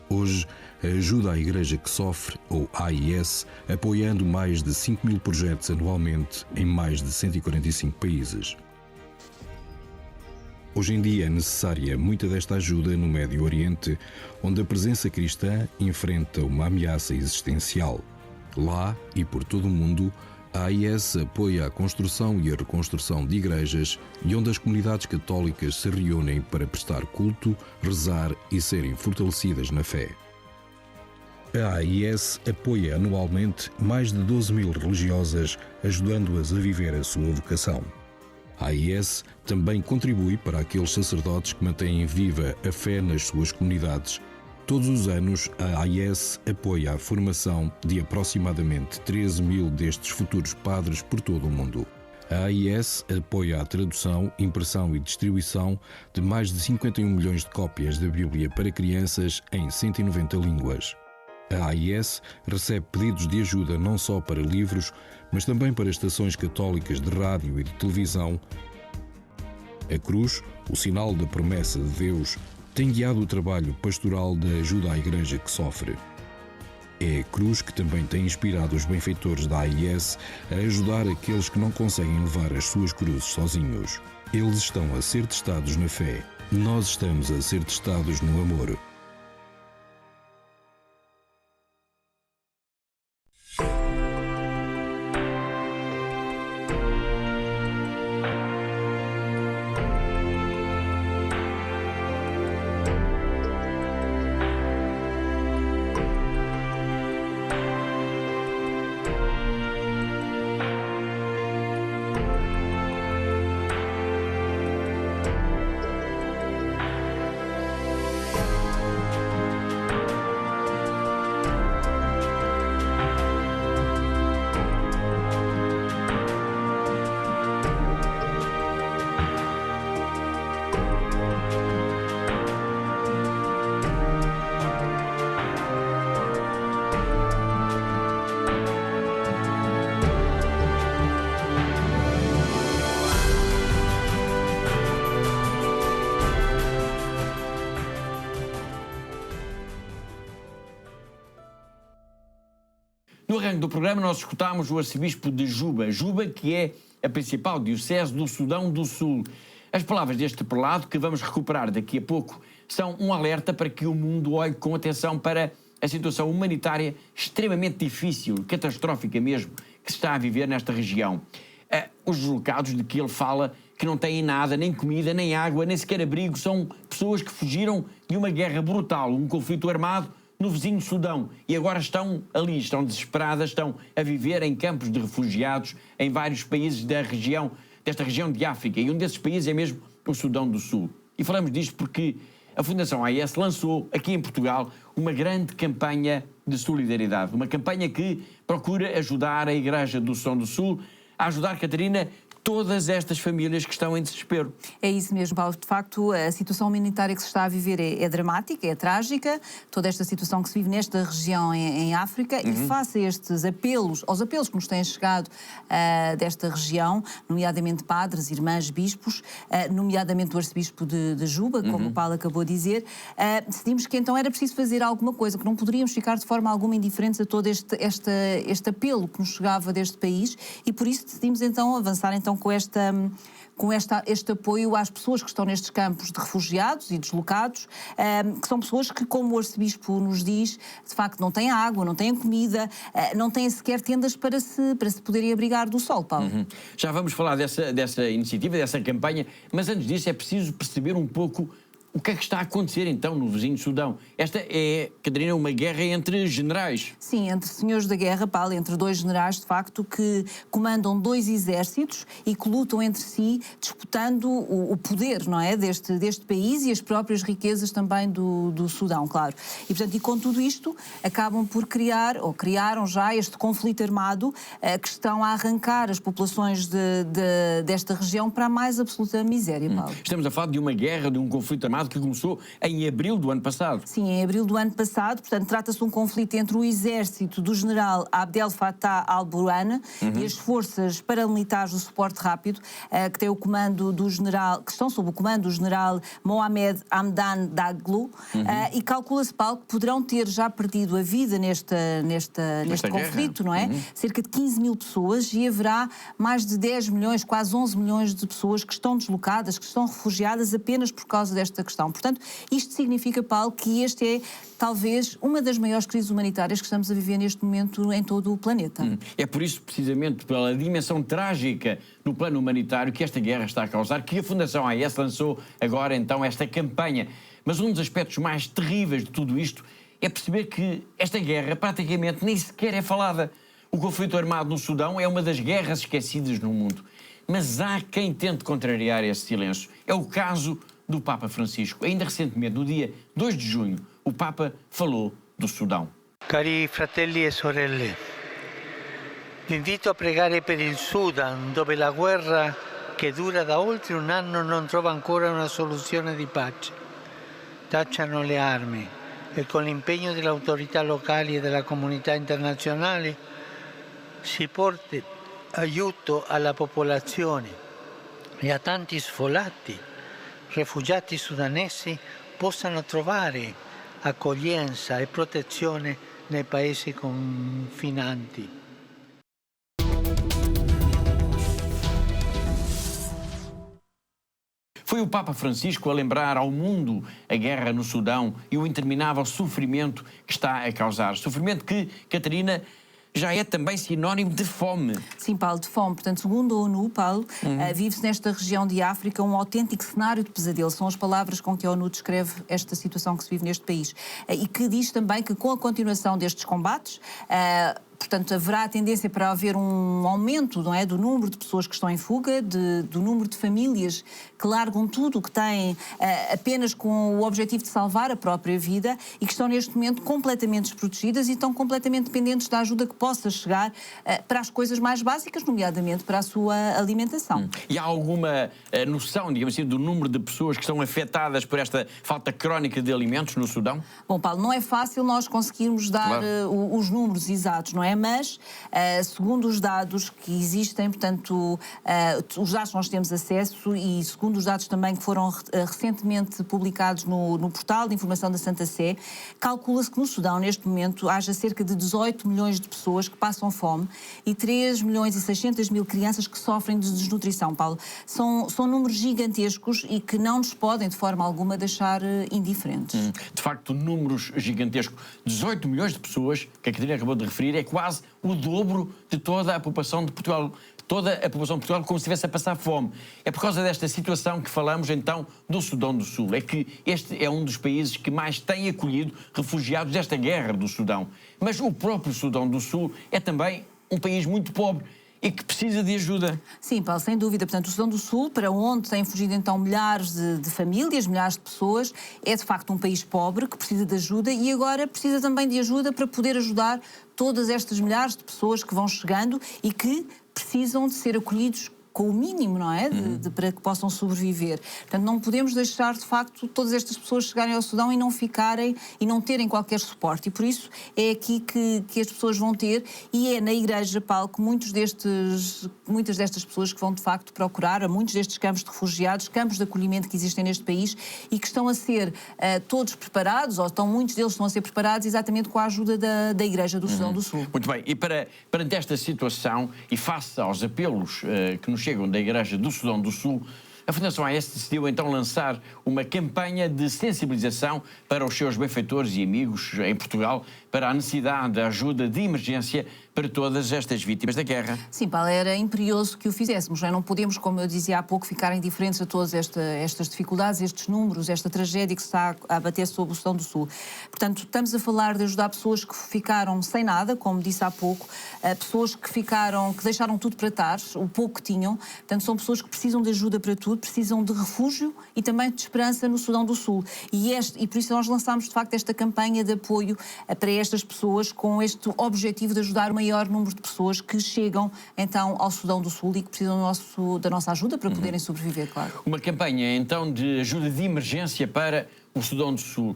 Hoje, a ajuda à Igreja que sofre, ou AIS, apoiando mais de 5.000 projetos anualmente em mais de 145 países. Hoje em dia é necessária muita desta ajuda no Médio Oriente, onde a presença cristã enfrenta uma ameaça existencial. Lá e por todo o mundo, a AIS apoia a construção e a reconstrução de igrejas e onde as comunidades católicas se reúnem para prestar culto, rezar e serem fortalecidas na fé. A AIS apoia anualmente mais de 12.000 religiosas, ajudando-as a viver a sua vocação. A AIS também contribui para aqueles sacerdotes que mantêm viva a fé nas suas comunidades. Todos os anos, a AIS apoia a formação de aproximadamente 13.000 destes futuros padres por todo o mundo. A AIS apoia a tradução, impressão e distribuição de mais de 51 milhões de cópias da Bíblia para crianças em 190 línguas. A AIS recebe pedidos de ajuda não só para livros, mas também para estações católicas de rádio e de televisão. A cruz, o sinal da promessa de Deus, tem guiado o trabalho pastoral da ajuda à Igreja que sofre. É a cruz que também tem inspirado os benfeitores da AIS a ajudar aqueles que não conseguem levar as suas cruzes sozinhos. Eles estão a ser testados na fé. Nós estamos a ser testados no amor. No arranque do programa nós escutámos o arcebispo de Juba, que é a principal diocese do Sudão do Sul. As palavras deste prelado, que vamos recuperar daqui a pouco, são um alerta para que o mundo olhe com atenção para a situação humanitária extremamente difícil, catastrófica mesmo, que se está a viver nesta região. Os deslocados de que ele fala, que não têm nada, nem comida, nem água, nem sequer abrigo, são pessoas que fugiram de uma guerra brutal, um conflito armado no vizinho Sudão, e agora estão ali, estão desesperadas, estão a viver em campos de refugiados em vários países desta região de África, e um desses países é mesmo o Sudão do Sul. E falamos disto porque a Fundação AIS lançou aqui em Portugal uma grande campanha de solidariedade, uma campanha que procura ajudar a Igreja do Sudão do Sul a ajudar, Catarina, todas estas famílias que estão em desespero. É isso mesmo, Paulo. De facto, a situação humanitária que se está a viver é dramática, é trágica. Toda esta situação que se vive nesta região em África, e face a estes aos apelos que nos têm chegado desta região, nomeadamente padres, irmãs, bispos, nomeadamente o arcebispo de Juba, como o Paulo acabou de dizer, decidimos que então era preciso fazer alguma coisa, que não poderíamos ficar de forma alguma indiferentes a todo este apelo que nos chegava deste país, e por isso decidimos então avançar com este apoio às pessoas que estão nestes campos de refugiados e deslocados, que são pessoas que, como o arcebispo nos diz, de facto não têm água, não têm comida, não têm sequer tendas para se poderem abrigar do sol, Paulo. Já vamos falar dessa iniciativa, dessa campanha, mas antes disso é preciso perceber um pouco o que é que está a acontecer então no vizinho Sudão. Esta é, Catarina, uma guerra entre generais. Sim, entre senhores da guerra, Paulo, entre dois generais, de facto, que comandam dois exércitos e que lutam entre si, disputando o poder, não é, deste país e as próprias riquezas também do Sudão, claro. E, portanto, com tudo isto, acabam por criaram já este conflito armado que estão a arrancar as populações desta região para a mais absoluta miséria, Paulo. Estamos a falar de uma guerra, de um conflito armado armado que começou em abril do ano passado. Sim, em abril do ano passado. Portanto, trata-se de um conflito entre o exército do general Abdel Fattah al-Burhan e as forças paramilitares do suporte rápido, que tem o comando do general, que estão sob o comando do general Mohamed Hamdan Daglo, e calcula-se, Paulo, que poderão ter já perdido a vida neste conflito, não é? Cerca de 15 mil pessoas, e haverá mais de 10 milhões, quase 11 milhões de pessoas que estão deslocadas, que estão refugiadas apenas por causa desta questão. Portanto, isto significa, Paulo, que este é talvez uma das maiores crises humanitárias que estamos a viver neste momento em todo o planeta. É por isso, precisamente pela dimensão trágica no plano humanitário que esta guerra está a causar, que a Fundação AES lançou agora então esta campanha. Mas um dos aspectos mais terríveis de tudo isto é perceber que esta guerra praticamente nem sequer é falada. O conflito armado no Sudão é uma das guerras esquecidas no mundo. Mas há quem tente contrariar esse silêncio. É o caso do Papa Francisco. Ainda recentemente, no dia 2 de junho, o Papa falou do Sudão. Cari fratelli e sorelle, vi invito a pregare per il Sudan, dove la guerra che dura da oltre un anno non trova ancora una soluzione di pace. Tacciano le armi e con l'impegno delle autorità locali e della comunità internazionale si porti aiuto alla popolazione e a tanti sfollati rifugiati sudanesi possano trovare accoglienza e protezione nei paesi confinanti. Foi o Papa Francisco a lembrar ao mundo a guerra no Sudão e o interminável sofrimento que está a causar. Sofrimento que, Catarina, já é também sinónimo de fome. Sim, Paulo, de fome. Portanto, segundo a ONU, Paulo, vive-se nesta região de África um autêntico cenário de pesadelo. São as palavras com que a ONU descreve esta situação que se vive neste país. E que diz também que com a continuação destes combates, portanto, haverá a tendência para haver um aumento, não é, do número de pessoas que estão em fuga, do número de famílias que largam tudo o que têm apenas com o objetivo de salvar a própria vida e que estão neste momento completamente desprotegidas e estão completamente dependentes da ajuda que possa chegar para as coisas mais básicas, nomeadamente para a sua alimentação. E há alguma noção, digamos assim, do número de pessoas que estão afetadas por esta falta crónica de alimentos no Sudão? Bom, Paulo, não é fácil nós conseguirmos dar os números exatos, não é? Mas, segundo os dados que existem, portanto, os dados que nós temos acesso e segundo os dados também que foram recentemente publicados no portal de informação da Santa Sé, calcula-se que no Sudão, neste momento, haja cerca de 18 milhões de pessoas que passam fome e 3 milhões e 600 mil crianças que sofrem de desnutrição, Paulo. São números gigantescos e que não nos podem, de forma alguma, deixar indiferentes. De facto, números gigantescos. 18 milhões de pessoas, que a Catarina acabou de referir, é quase o dobro de toda a população de Portugal. Toda a população de Portugal como se estivesse a passar fome. É por causa desta situação que falamos então do Sudão do Sul. É que este é um dos países que mais tem acolhido refugiados desta guerra do Sudão. Mas o próprio Sudão do Sul é também um país muito pobre e que precisa de ajuda. Sim, Paulo, sem dúvida. Portanto, o Sudão do Sul, para onde têm fugido então milhares de famílias, milhares de pessoas, é de facto um país pobre que precisa de ajuda e agora precisa também de ajuda para poder ajudar todas estas milhares de pessoas que vão chegando e que precisam de ser acolhidos com o mínimo, não é? Para que possam sobreviver. Portanto, não podemos deixar, de facto, todas estas pessoas chegarem ao Sudão e não ficarem e não terem qualquer suporte. E por isso é aqui que as pessoas vão ter e é na Igreja, Paulo, que muitas destas pessoas que vão, de facto, procurar a muitos destes campos de refugiados, campos de acolhimento que existem neste país e que estão a ser todos preparados, ou muitos deles estão a ser preparados exatamente com a ajuda da Igreja do Sudão do Sul. Muito bem. E perante esta situação e face aos apelos que nos chegam da Igreja do Sudão do Sul, a Fundação AES decidiu então lançar uma campanha de sensibilização para os seus benfeitores e amigos em Portugal para a necessidade de ajuda de emergência para todas estas vítimas da guerra. Sim, Paulo, era imperioso que o fizéssemos. Não podemos, como eu dizia há pouco, ficar indiferentes a todas estas dificuldades, estes números, esta tragédia que se está a abater sobre o Sudão do Sul. Portanto, estamos a falar de ajudar pessoas que ficaram sem nada, como disse há pouco, pessoas que deixaram tudo para trás, o pouco que tinham. Portanto, são pessoas que precisam de ajuda para tudo, precisam de refúgio e também de esperança no Sudão do Sul. E por isso nós lançámos, de facto, esta campanha de apoio para estas pessoas com este objetivo de ajudar uma maior número de pessoas que chegam então ao Sudão do Sul e que precisam da nossa ajuda para poderem sobreviver, claro. Uma campanha então de ajuda de emergência para o Sudão do Sul.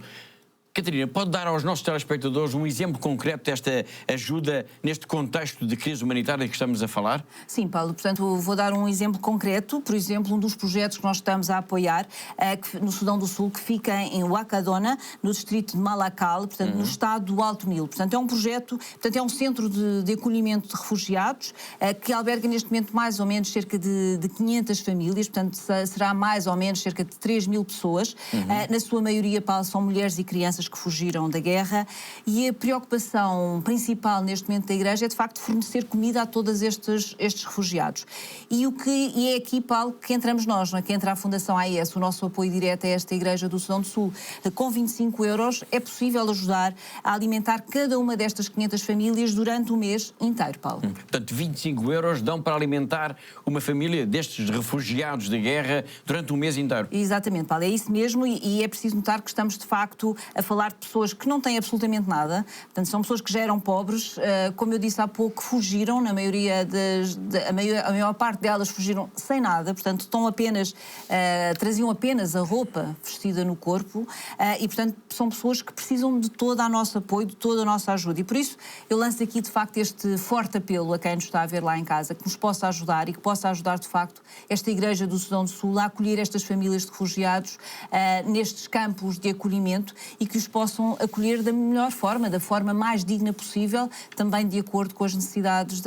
Catarina, pode dar aos nossos telespectadores um exemplo concreto desta ajuda neste contexto de crise humanitária que estamos a falar? Sim, Paulo. Portanto, vou dar um exemplo concreto. Por exemplo, um dos projetos que nós estamos a apoiar no Sudão do Sul, que fica em Wakadona, no distrito de Malakal, portanto, no estado do Alto Nilo. Portanto, é um projeto, portanto, é um centro de acolhimento de refugiados que alberga neste momento mais ou menos cerca de 500 famílias. Portanto, será mais ou menos cerca de 3.000 pessoas. Na sua maioria, Paulo, são mulheres e crianças que fugiram da guerra, e a preocupação principal neste momento da Igreja é de facto fornecer comida a todos estes refugiados. E é aqui, Paulo, que entramos nós, não é? Que entra a Fundação AIS, o nosso apoio direto a esta Igreja do Sudão do Sul. Com 25 euros é possível ajudar a alimentar cada uma destas 500 famílias durante o mês inteiro, Paulo. Portanto, 25 euros dão para alimentar uma família destes refugiados da guerra durante um mês inteiro. Exatamente, Paulo, é isso mesmo, e é preciso notar que estamos de facto a falar de pessoas que não têm absolutamente nada. Portanto, são pessoas que já eram pobres, como eu disse há pouco, fugiram, na maioria a maior parte delas fugiram sem nada, portanto traziam apenas a roupa vestida no corpo, e portanto são pessoas que precisam de todo o nosso apoio, de toda a nossa ajuda, e por isso eu lanço aqui de facto este forte apelo a quem nos está a ver lá em casa, que nos possa ajudar e que possa ajudar de facto esta Igreja do Sudão do Sul a acolher estas famílias de refugiados nestes campos de acolhimento, e que os possam acolher da melhor forma, da forma mais digna possível, também de acordo com as necessidades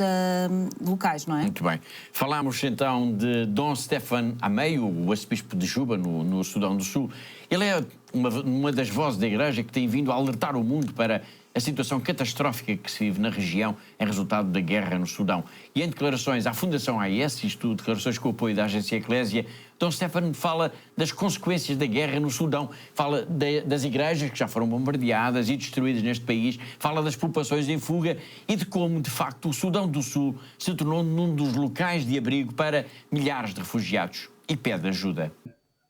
locais, não é? Muito bem. Falámos então de Dom Stefan Ameio, o arcebispo de Juba, no Sudão do Sul. Ele é uma das vozes da Igreja que tem vindo a alertar o mundo para a situação catastrófica que se vive na região em resultado da guerra no Sudão. E em declarações à Fundação AIS, isto declarações com o apoio da Agência Eclésia, Dom Stefan fala das consequências da guerra no Sudão, fala das igrejas que já foram bombardeadas e destruídas neste país, fala das populações em fuga e de como, de facto, o Sudão do Sul se tornou num dos locais de abrigo para milhares de refugiados, e pede ajuda.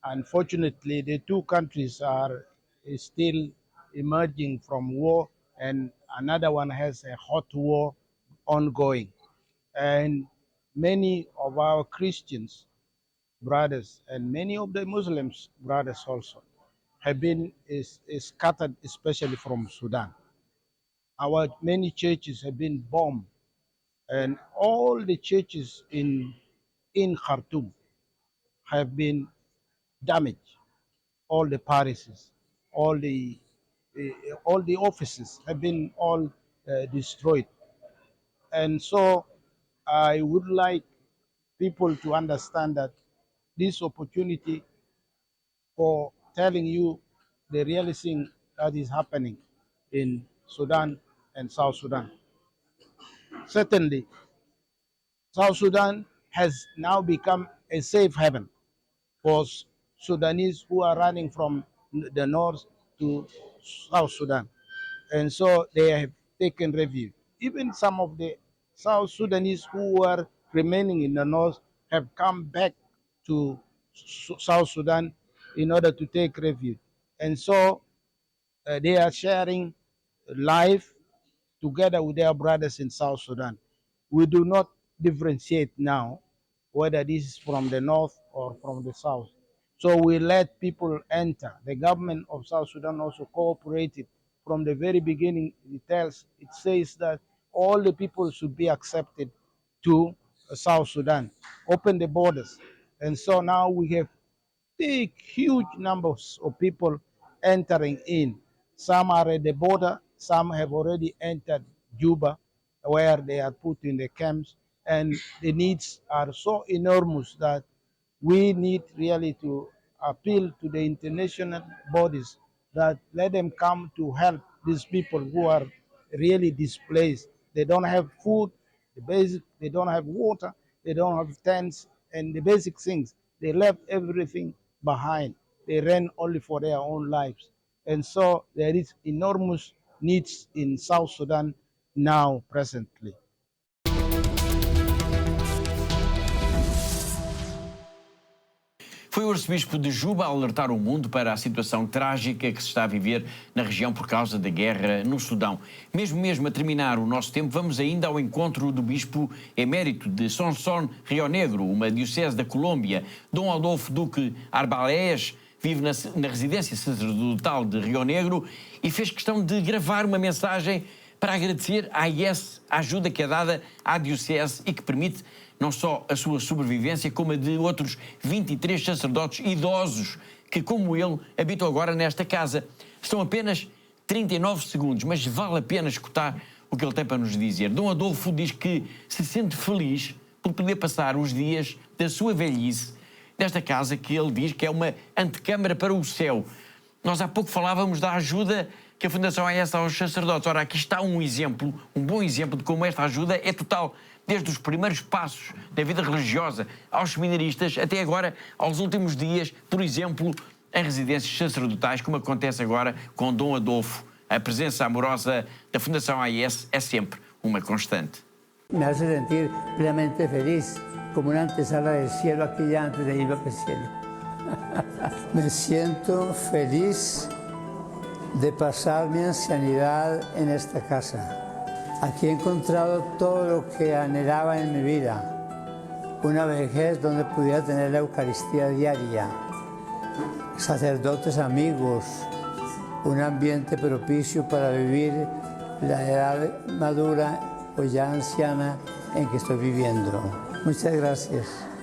Unfortunately, the two countries are still emerging from war, and another one has a hot war ongoing. And many of our Christians brothers and many of the Muslims brothers also have been scattered, especially from Sudan. Our many churches have been bombed, and all the churches in Khartoum have been damaged. All the parishes, all the offices have been all destroyed. And so I would like people to understand that this opportunity for telling you the real thing that is happening in Sudan and South Sudan. Certainly, South Sudan has now become a safe haven for Sudanese who are running from the north to South Sudan. And so they have taken refuge. Even some of the South Sudanese who were remaining in the north have come back to South Sudan in order to take refuge. And so they are sharing life together with their brothers in South Sudan. We do not differentiate now whether this is from the north or from the south. So we let people enter. The government of South Sudan also cooperated from the very beginning. It says that all the people should be accepted to South Sudan, open the borders. And so now we have big, huge numbers of people entering in. Some are at the border, some have already entered Juba, where they are put in the camps. And the needs are so enormous that we need really to appeal to the international bodies that let them come to help these people who are really displaced. They don't have food, they don't have water, they don't have tents, and the basic things. They left everything behind. They ran only for their own lives. And so there is enormous needs in South Sudan now, presently. Foi o arcebispo de Juba a alertar o mundo para a situação trágica que se está a viver na região por causa da guerra no Sudão. Mesmo a terminar o nosso tempo, vamos ainda ao encontro do bispo emérito de Sonsón, Rio Negro, uma diocese da Colômbia. Dom Adolfo Duque Arbalés vive na residência sacerdotal de Rio Negro e fez questão de gravar uma mensagem para agradecer à IES a ajuda que é dada à diocese e que permite não só a sua sobrevivência, como a de outros 23 sacerdotes idosos que, como ele, habitam agora nesta casa. São apenas 39 segundos, mas vale a pena escutar o que ele tem para nos dizer. Dom Adolfo diz que se sente feliz por poder passar os dias da sua velhice nesta casa que ele diz que é uma antecâmara para o céu. Nós há pouco falávamos da ajuda que a Fundação AES aos sacerdotes. Ora, aqui está um exemplo, um bom exemplo de como esta ajuda é total. Desde os primeiros passos da vida religiosa aos seminaristas, até agora aos últimos dias, por exemplo, em residências sacerdotais, como acontece agora com Dom Adolfo. A presença amorosa da Fundação AES é sempre uma constante. Me hace sentir plenamente feliz, como una antesala del cielo aquella antes de ir al cielo. Me siento feliz de pasar mi ancianidad en esta casa. Aquí he encontrado todo lo que anhelaba en mi vida. Una vejez donde pudiera tener la Eucaristía diaria, sacerdotes amigos, un ambiente propicio para vivir la edad madura o ya anciana en que estoy viviendo. Muchas gracias.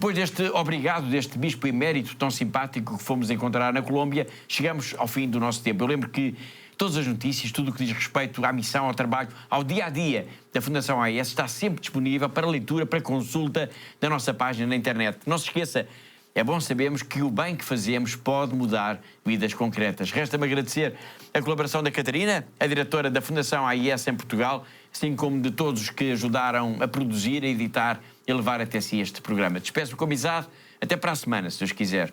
Depois deste obrigado, deste bispo emérito tão simpático que fomos encontrar na Colômbia, chegamos ao fim do nosso tempo. Eu lembro que todas as notícias, tudo o que diz respeito à missão, ao trabalho, ao dia-a-dia da Fundação AES está sempre disponível para leitura, para consulta na nossa página na internet. Não se esqueça, é bom sabermos que o bem que fazemos pode mudar vidas concretas. Resta-me agradecer a colaboração da Catarina, a diretora da Fundação AES em Portugal, assim como de todos os que ajudaram a produzir, a editar e a levar até si este programa. Despeço-me com amizade. Até para a semana, se Deus quiser.